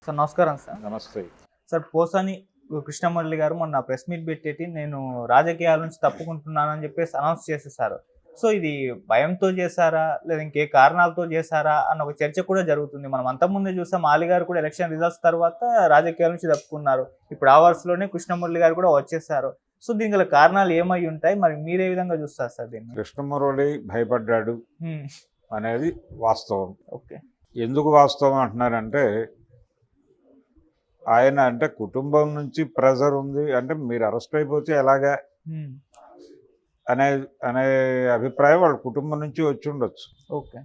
Sir నమస్కారం sir. నమస్తే. Sir Posani Krishna Murali గారు మొన్న ప్రెస్ మీట్ పెట్టేటి నేను రాజకీయాల నుంచి తప్పుకుంటున్నానని చెప్పేసి అనౌన్స్ చేసేసారు. సో ఇది భయంతో చేశారా? లేదా ఇంకే కారణాలతో చేశారా? అన్న ఒక చర్చ కూడా జరుగుతుంది. మనం అంతకుముందే చూసాం ఆలి గారు కూడా ఎలక్షన్ రిజల్ట్స్ తర్వాత రాజకీయాల నుంచి తప్పుకున్నారు. ఇప్పుడు ఆ వరుసలోనే కృష్ణమురళి గారు కూడా వచ్చేసారు. సో దీనికి గల కారణాలు ఏమై ఉంటాయి? మరి మీరే విధంగా చూస్తారు సార్ దీన్ని? కృష్ణమురళి భయపడ్డాడు అనేది వాస్తవం. ఓకే. ఎందుకు వాస్తవం అంటున్నారంటే ఆయన అంటే కుటుంబం నుంచి ప్రెజర్ ఉంది అంటే మీరు అరెస్ట్ అయిపోతే ఎలాగా అనే అనే అభిప్రాయం వాళ్ళ కుటుంబం నుంచి వచ్చి ఉండొచ్చు. ఓకే.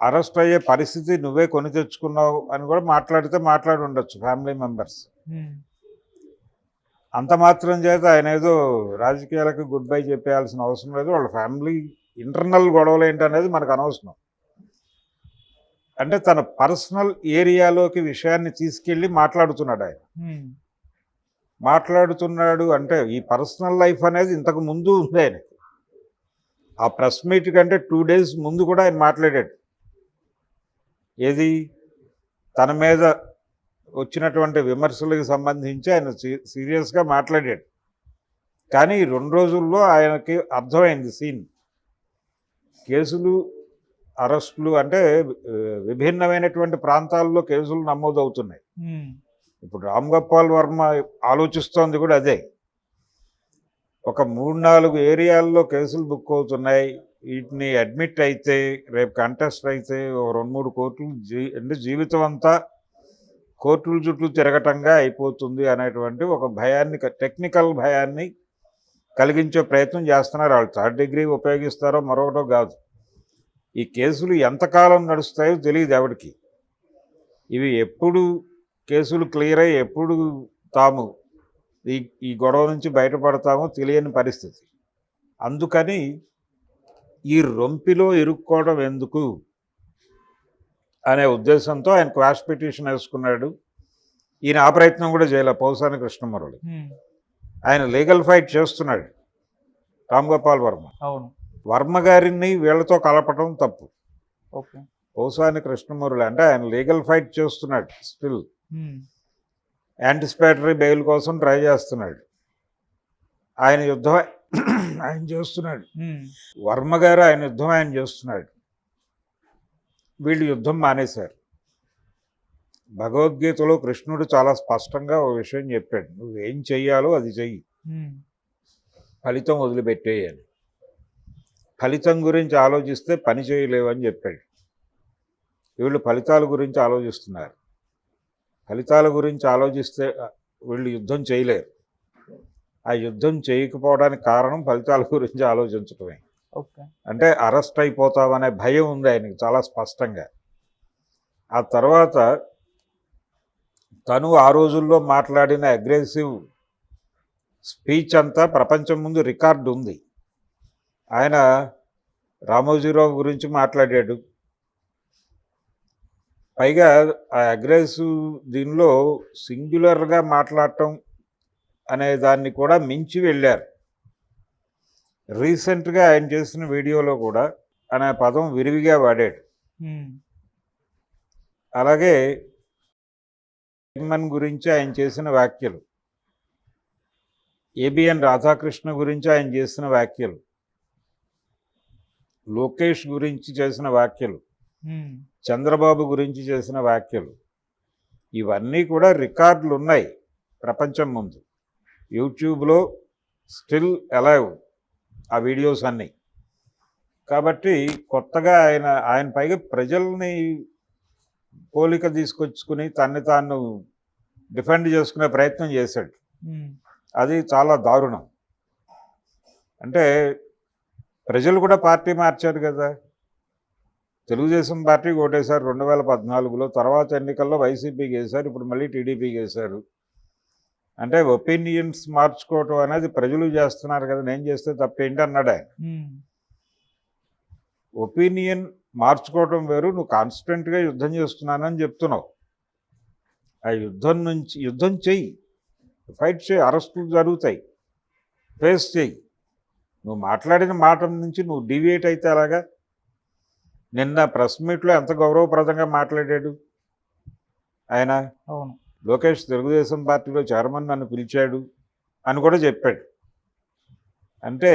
అరెస్ట్ అయ్యే పరిస్థితి నువ్వే కొని తెచ్చుకున్నావు అని కూడా మాట్లాడి ఉండొచ్చు ఫ్యామిలీ మెంబర్స్. అంత మాత్రం చేత ఆయన ఏదో రాజకీయాలకు గుడ్ బై చెప్పేయాల్సిన అవసరం లేదు. వాళ్ళ ఫ్యామిలీ ఇంటర్నల్ గొడవలు ఏంటనేది మనకు అనవసరం. అంటే తన పర్సనల్ ఏరియాలోకి విషయాన్ని తీసుకెళ్ళి మాట్లాడుతున్నాడు ఆయన. మాట్లాడుతున్నాడు అంటే ఈ పర్సనల్ లైఫ్ అనేది ఇంతకు ముందు ఉంది ఆయనకి. ఆ ప్రెస్ మీట్ కంటే 2 days ముందు కూడా ఆయన మాట్లాడాడు. ఏది తన మీద వచ్చినటువంటి విమర్శలకు సంబంధించి ఆయన సీరియస్గా మాట్లాడాడు. కానీ 2 రోజుల్లో ఆయనకి అర్థమైంది సీన్. కేసులు అరెస్టులు అంటే విభిన్నమైనటువంటి ప్రాంతాల్లో కేసులు నమోదవుతున్నాయి. ఇప్పుడు రామ్ గోపాల్ వర్మ ఆలోచిస్తోంది కూడా అదే. ఒక 3-4 ఏరియాల్లో కేసులు బుక్ అవుతున్నాయి. వీటిని అడ్మిట్ అయితే రేపు కంటెస్ట్ అయితే 2-3 కోర్టులు అంటే జీవితం అంతా కోర్టుల చుట్టూ తిరగటంగా అయిపోతుంది అనేటువంటి ఒక భయాన్ని, టెక్నికల్ భయాన్ని కలిగించే ప్రయత్నం చేస్తున్నారు. వాళ్ళు 3rd degree ఉపయోగిస్తారో మరొకటో కాదు. ఈ కేసులు ఎంతకాలం నడుస్తాయో తెలియదు ఎవరికి. ఇవి ఎప్పుడు కేసులు క్లియర్ అయ్యి ఎప్పుడు తాము ఈ గొడవ నుంచి బయటపడతామో తెలియని పరిస్థితి. అందుకని ఈ రొంపిలో ఇరుక్కోవడం ఎందుకు అనే ఉద్దేశంతో ఆయన క్వాష్ పిటిషన్ వేసుకున్నాడు. ఈయన ఆ ప్రయత్నం కూడా చేయలే పోసాని కృష్ణమురళి. ఆయన లీగల్ ఫైట్ చేస్తున్నాడు రామ్ గోపాల్ వర్మ. అవును. వర్మ గారిని వీళ్ళతో కలపడం తప్పు. ఓకే. పోసాని కృష్ణమురళి అంటే ఆయన లీగల్ ఫైట్ చేస్తున్నాడు. స్టిల్ యాంటిసిపేటరీ బెయిల్ కోసం ట్రై చేస్తున్నాడు. ఆయన యుద్ధం ఆయన చేస్తున్నాడు. వర్మ గారు ఆయన యుద్ధం ఆయన చేస్తున్నాడు. వీళ్ళు యుద్ధం మానేశారు. భగవద్గీతలో కృష్ణుడు చాలా స్పష్టంగా ఒక విషయం చెప్పాడు. నువ్వేం చెయ్యాలో అది చెయ్యి, ఫలితం వదిలిపెట్టేయని. ఫలితం గురించి ఆలోచిస్తే పని చేయలేవని చెప్పాడు. వీళ్ళు ఫలితాల గురించి ఆలోచిస్తున్నారు. ఫలితాల గురించి ఆలోచిస్తే వీళ్ళు యుద్ధం చేయలేరు. ఆ యుద్ధం చేయకపోవడానికి కారణం ఫలితాల గురించి ఆలోచించడమే. అంటే అరెస్ట్ అయిపోతామనే భయం ఉంది ఆయనకి చాలా స్పష్టంగా. ఆ తర్వాత తను ఆ రోజుల్లో మాట్లాడిన అగ్రెసివ్ స్పీచ్ అంతా ప్రపంచం ముందు రికార్డు ఉంది. ఆయన రామోజీరావు గురించి మాట్లాడాడు. పైగా ఆ అగ్రెసివ్ దీనిలో సింగ్యులర్గా మాట్లాడటం అనే దాన్ని కూడా మించి వెళ్ళారు. రీసెంట్గా ఆయన చేసిన వీడియోలో కూడా అనే పదం విరివిగా వాడాడు. అలాగే జగన్మోహన్ గురించి ఆయన చేసిన వ్యాఖ్యలు, ఏబిఎన్ రాధాకృష్ణ గురించి ఆయన చేసిన వ్యాఖ్యలు, లోకేష్ గురించి చేసిన వ్యాఖ్యలు, చంద్రబాబు గురించి చేసిన వ్యాఖ్యలు, ఇవన్నీ కూడా రికార్డులు ఉన్నాయి ప్రపంచం ముందు. యూట్యూబ్లో స్టిల్ అలైవ్ ఆ వీడియోస్ అన్నీ. కాబట్టి కొత్తగా ఆయన పైగా ప్రజల్ని పోలిక తీసుకొచ్చుకుని తన్ని తాను డిఫెండ్ చేసుకునే ప్రయత్నం చేశాడు. అది చాలా దారుణం. అంటే ప్రజలు కూడా పార్టీ మార్చారు కదా. తెలుగుదేశం పార్టీకి ఓటేశారు 2014లో, తర్వాత ఎన్నికల్లో వైసీపీకి వేశారు, ఇప్పుడు మళ్ళీ టీడీపీకి వేశారు. అంటే ఒపీనియన్స్ మార్చుకోవటం అనేది ప్రజలు చేస్తున్నారు కదా, నేను చేస్తే తప్పేంటి అన్నాడు ఆయన. ఒపీనియన్ మార్చుకోవటం వేరు, నువ్వు కాన్స్టెంట్గా యుద్ధం చేస్తున్నానని చెప్తున్నావు. ఆ యుద్ధం చెయ్యి, ఫైట్ చేయి, అరెస్టులు జరుగుతాయి, ఫేస్ చెయ్యి. నువ్వు మాట్లాడిన మాట నుంచి నువ్వు డీవియేట్ అయితే అలాగా. నిన్న ప్రెస్ మీట్లో ఎంత గౌరవప్రదంగా మాట్లాడాడు. ఆయన అవును. లోకేష్ తెలుగుదేశం పార్టీలో చైర్మన్ నన్ను పిలిచాడు అని కూడా చెప్పాడు. అంటే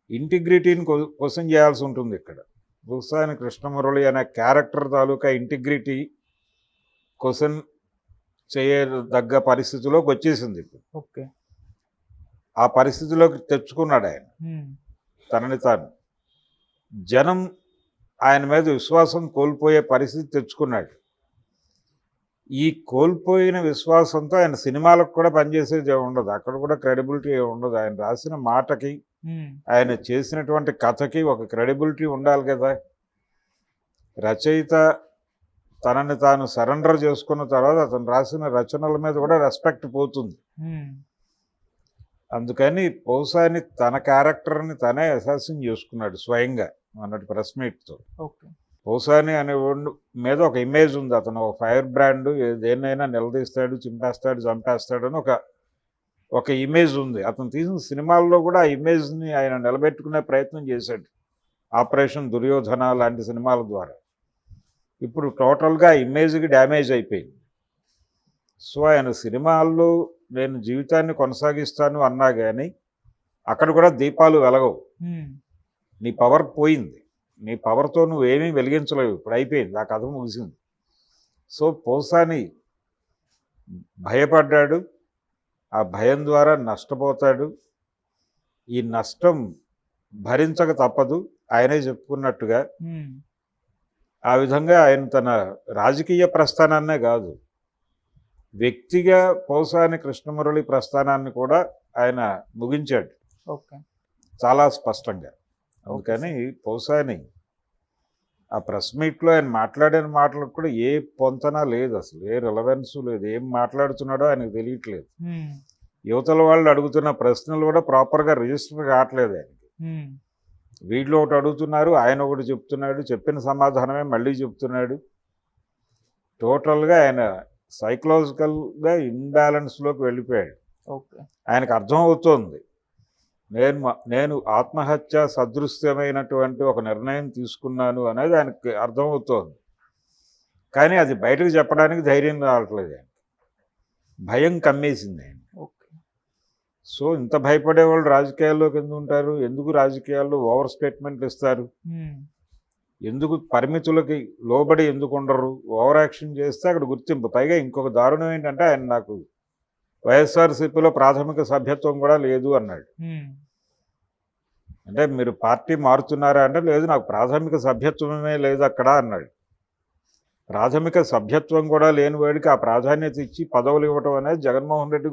ఇంటిగ్రిటీని క్వశ్చన్ చేయాల్సి ఉంటుంది ఇక్కడ. బుల్సాని కృష్ణమురళి అనే క్యారెక్టర్ తాలూకా ఇంటిగ్రిటీ క్వశ్చన్ చేయదగ్గ పరిస్థితిలోకి వచ్చేసింది ఇప్పుడు. ఓకే. ఆ పరిస్థితిలోకి తెచ్చుకున్నాడు ఆయన తనని తాను. జనం ఆయన మీద విశ్వాసం కోల్పోయే పరిస్థితి తెచ్చుకున్నాడు. ఈ కోల్పోయిన విశ్వాసంతో ఆయన సినిమాలకు కూడా పనిచేసేది ఉండదు, అక్కడ కూడా క్రెడిబిలిటీ ఉండదు. ఆయన రాసిన మాటకి ఆయన చేసినటువంటి కథకి ఒక క్రెడిబిలిటీ ఉండాలి కదా. రచయిత తనని తాను సరెండర్ చేసుకున్న తర్వాత అతను రాసిన రచనల మీద కూడా రెస్పెక్ట్ పోతుంది. అందుకని పౌసాని తన క్యారెక్టర్ని తనే అసాసిన్ చేసుకున్నాడు స్వయంగా అన్నట్టు ప్రెస్ మీట్తో. పౌసాని అనే మీద ఒక ఇమేజ్ ఉంది, అతను ఒక ఫైర్ బ్రాండ్, దేన్నైనా నిలదీస్తాడు, చింపేస్తాడు, చంపేస్తాడు అని ఒక ఇమేజ్ ఉంది. అతను తీసిన సినిమాల్లో కూడా ఆ ఇమేజ్ని ఆయన నిలబెట్టుకునే ప్రయత్నం చేశాడు, ఆపరేషన్ దుర్యోధన లాంటి సినిమాల ద్వారా. ఇప్పుడు టోటల్గా ఇమేజ్కి డ్యామేజ్ అయిపోయింది. సో ఆయన సినిమాల్లో నేను జీవితాన్ని కొనసాగిస్తాను అన్నా కానీ అక్కడ కూడా దీపాలు వెలగవు. నీ పవర్ పోయింది, నీ పవర్తో నువ్వేమీ వెలిగించలేవు, ఇప్పుడు అయిపోయింది, ఆ కథ ముగిసింది. సో పౌసాని భయపడ్డాడు, ఆ భయం ద్వారా నష్టపోతాడు. ఈ నష్టం భరించక తప్పదు, ఆయనే చెప్పుకున్నట్టుగా. ఆ విధంగా ఆయన తన రాజకీయ ప్రస్థానాన్నే కాదు, వ్యక్తిగా పౌసాని కృష్ణమురళి ప్రస్థానాన్ని కూడా ఆయన ముగించాడు చాలా స్పష్టంగా. అందుకని పౌసాని ఆ ప్రెస్ మీట్లో ఆయన మాట్లాడిన మాటలకు కూడా ఏ పొంతన లేదు, అసలు ఏ రిలవెన్స్ లేదు, ఏం మాట్లాడుతున్నాడో ఆయనకు తెలియట్లేదు. యువతల వాళ్ళు అడుగుతున్న ప్రశ్నలు కూడా ప్రాపర్గా రిజిస్టర్ కావట్లేదు ఆయనకి. వీళ్ళు ఒకటి అడుగుతున్నారు, ఆయన ఒకటి చెప్తున్నాడు, చెప్పిన సమాధానమే మళ్ళీ చెప్తున్నాడు. టోటల్గా ఆయన సైకలాజికల్గా ఇన్బ్యాలెన్స్లోకి వెళ్ళిపోయాడు. ఆయనకు అర్థం అవుతోంది, నేను ఆత్మహత్య సదృశ్యమైనటువంటి ఒక నిర్ణయం తీసుకున్నాను అనేది ఆయనకి అర్థమవుతోంది. కానీ అది బయటకు చెప్పడానికి ధైర్యం రావట్లేదు, ఆయన భయం కమ్మేసింది ఆయన. సో ఇంత భయపడేవాళ్ళు రాజకీయాల్లోకి ఎందుకు ఉంటారు? ఎందుకు రాజకీయాల్లో ఓవర్ స్టేట్మెంట్లు ఇస్తారు? ఎందుకు పరిమితులకి లోబడి ఎందుకు ఉండరు? ఓవర్ యాక్షన్ చేస్తే అక్కడ గుర్తింపు. పైగా ఇంకొక దారుణం ఏంటంటే ఆయన నాకు వైఎస్ఆర్సీపీలో ప్రాథమిక సభ్యత్వం కూడా లేదు అన్నాడు. అంటే మీరు పార్టీ మారుతున్నారా అంటే లేదు, నాకు ప్రాథమిక సభ్యత్వమే లేదు అక్కడ అన్నాడు. ప్రాథమిక సభ్యత్వం కూడా లేని వాడికి ఆ ప్రాధాన్యత ఇచ్చి పదవులు ఇవ్వటం అనేది జగన్మోహన్ రెడ్డి